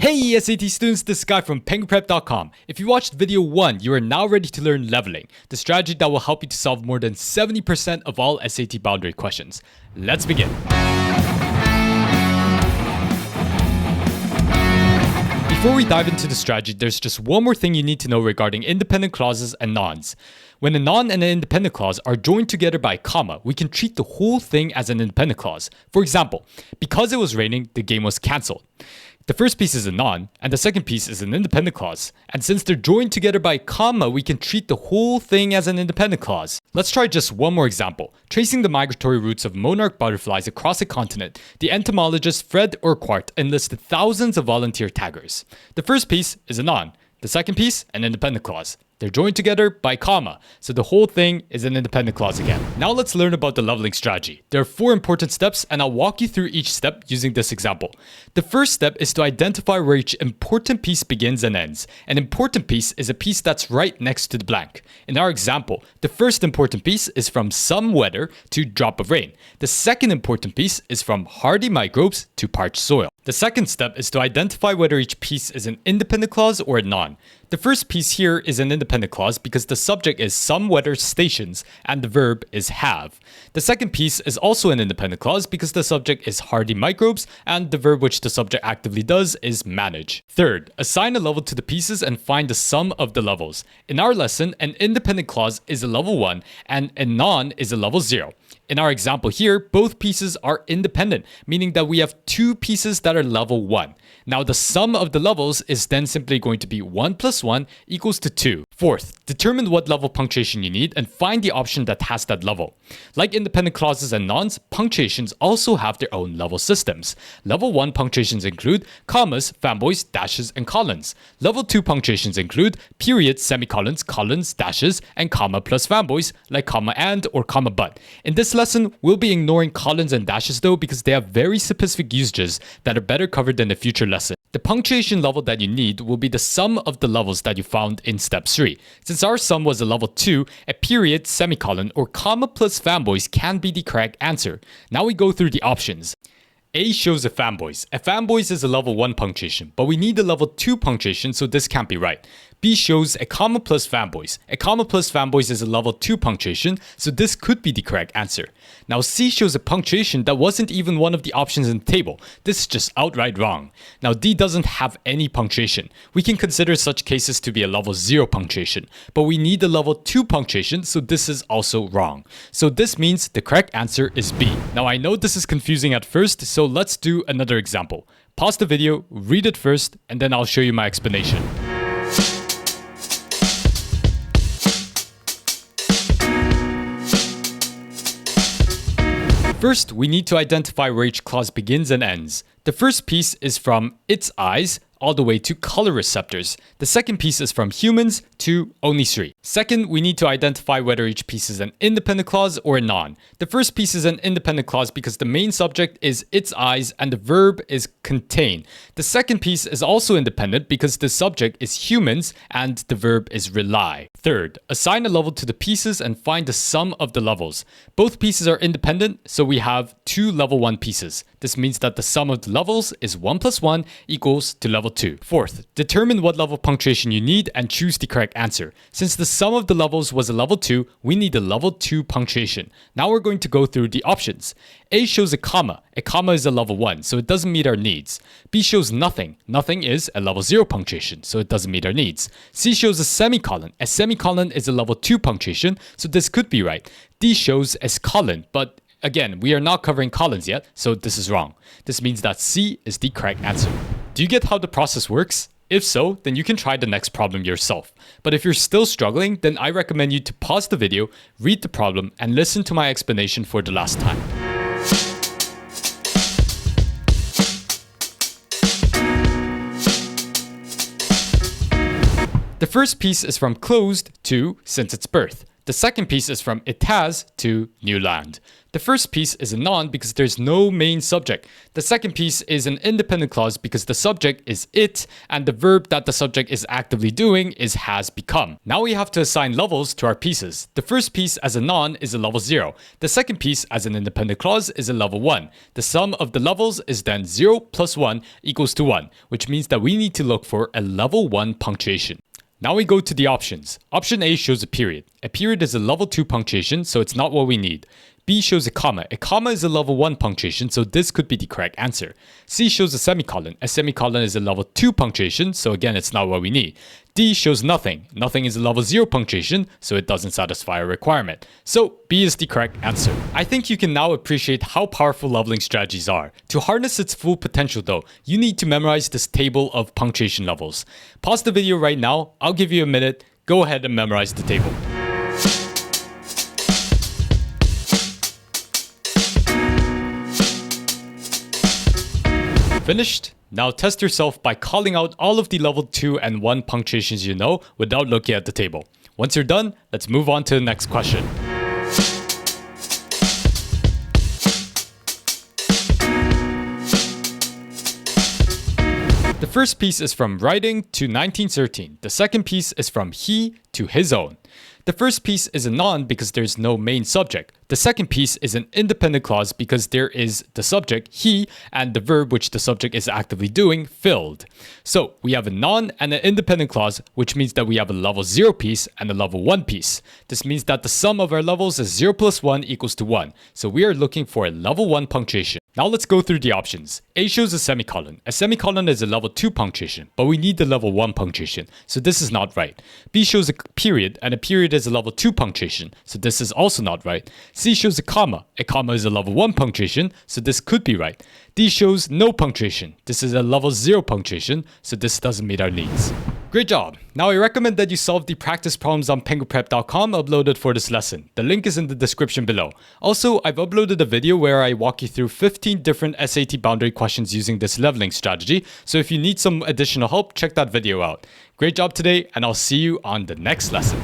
Hey SAT students, this is Guy from penguinprep.com. If you watched video 1, you are now ready to learn leveling, the strategy that will help you to solve more than 70% of all SAT boundary questions. Let's begin. Before we dive into the strategy, there's just one more thing you need to know regarding independent clauses and nons. When a non and an independent clause are joined together by a comma, we can treat the whole thing as an independent clause. For example, because it was raining, the game was cancelled. The first piece is a non, and the second piece is an independent clause. And since they're joined together by a comma, we can treat the whole thing as an independent clause. Let's try just one more example. Tracing the migratory routes of monarch butterflies across a continent, the entomologist Fred Urquhart enlisted thousands of volunteer taggers. The first piece is a non. The second piece, an independent clause. They're joined together by comma, so the whole thing is an independent clause again. Now let's learn about the leveling strategy. There are 4 important steps, and I'll walk you through each step using this example. The first step is to identify where each important piece begins and ends. An important piece is a piece that's right next to the blank. In our example, the first important piece is from some weather to drop of rain. The second important piece is from hardy microbes to parched soil. The second step is to identify whether each piece is an independent clause or a non. The first piece here is an independent clause because the subject is some weather stations and the verb is have. The second piece is also an independent clause because the subject is hardy microbes and the verb which the subject actively does is manage. Third, assign a level to the pieces and find the sum of the levels. In our lesson, an independent clause is a level 1 and a non is a level 0. In our example here, both pieces are independent, meaning that we have 2 pieces that are level 1. Now the sum of the levels is then simply going to be 1 plus 1 equals to 2. Fourth, determine what level punctuation you need and find the option that has that level. Like independent clauses and nons, punctuations also have their own level systems. Level 1 punctuations include commas, fanboys, dashes, and colons. Level 2 punctuations include periods, semicolons, colons, dashes, and comma plus fanboys, like comma and or comma but. In this lesson, we'll be ignoring colons and dashes though because they have very specific usages that are better covered in the future lesson. The punctuation level that you need will be the sum of the levels that you found in step 3. Since our sum was a level 2, a period, semicolon, or comma plus fanboys can be the correct answer. Now we go through the options. A shows a fanboys. A fanboys is a level 1 punctuation, but we need a level 2 punctuation, so this can't be right. B shows a comma plus fanboys. A comma plus fanboys is a level 2 punctuation, so this could be the correct answer. Now C shows a punctuation that wasn't even one of the options in the table. This is just outright wrong. Now D doesn't have any punctuation. We can consider such cases to be a level 0 punctuation, but we need a level 2 punctuation, so this is also wrong. So this means the correct answer is B. Now I know this is confusing at first, so let's do another example. Pause the video, read it first, and then I'll show you my explanation. First, we need to identify where each clause begins and ends. The first piece is from its eyes all the way to color receptors. The second piece is from humans to only 3. Second, we need to identify whether each piece is an independent clause or a non. The first piece is an independent clause because the main subject is its eyes and the verb is contain. The second piece is also independent because the subject is humans and the verb is rely. Third, assign a level to the pieces and find the sum of the levels. Both pieces are independent, so we have 2 level 1 pieces. This means that the sum of the levels is 1 plus 1 equals to level 2. Fourth, determine what level punctuation you need and choose the correct answer. Since the sum of the levels was a level 2, we need a level 2 punctuation. Now we're going to go through the options. A shows a comma. A comma is a level 1, so it doesn't meet our needs. B shows nothing. Nothing is a level 0 punctuation, so it doesn't meet our needs. C shows a semicolon. A semicolon is a level 2 punctuation, so this could be right. D shows a colon, but again, we are not covering colons yet, so this is wrong. This means that C is the correct answer. Do you get how the process works? If so, then you can try the next problem yourself. But if you're still struggling, then I recommend you to pause the video, read the problem, and listen to my explanation for the last time. The first piece is from closed to since its birth. The second piece is from it has to new land. The first piece is a noun because there's no main subject. The second piece is an independent clause because the subject is it and the verb that the subject is actively doing is has become. Now we have to assign levels to our pieces. The first piece as a noun is a level 0. The second piece as an independent clause is a level 1. The sum of the levels is then 0 plus 1 equals to 1, which means that we need to look for a level 1 punctuation. Now we go to the options. Option A shows a period. A period is a level 2 punctuation, so it's not what we need. B shows a comma. A comma is a level 1 punctuation, so this could be the correct answer. C shows a semicolon. A semicolon is a level 2 punctuation, so again, it's not what we need. D shows nothing. Nothing is a level 0 punctuation, so it doesn't satisfy our requirement. So B is the correct answer. I think you can now appreciate how powerful leveling strategies are. To harness its full potential though, you need to memorize this table of punctuation levels. Pause the video right now. I'll give you a minute. Go ahead and memorize the table. Finished? Now test yourself by calling out all of the level 2 and 1 punctuations you know without looking at the table. Once you're done, let's move on to the next question. The first piece is from writing to 1913. The second piece is from he to his own. The first piece is a noun because there's no main subject. The second piece is an independent clause because there is the subject, he, and the verb which the subject is actively doing, filled. So we have a noun and an independent clause, which means that we have a level 0 piece and a level 1 piece. This means that the sum of our levels is 0 plus 1 equals to 1. So we are looking for a level 1 punctuation. Now let's go through the options. A shows a semicolon. A semicolon is a level 2 punctuation, but we need the level 1 punctuation, so this is not right. B shows a period, and a period is a level 2 punctuation, so this is also not right. C shows a comma. A comma is a level 1 punctuation, so this could be right. D shows no punctuation. This is a level 0 punctuation, so this doesn't meet our needs. Great job! Now I recommend that you solve the practice problems on penguprep.com uploaded for this lesson. The link is in the description below. Also, I've uploaded a video where I walk you through 15 different SAT boundary questions using this leveling strategy, so if you need some additional help, check that video out. Great job today, and I'll see you on the next lesson.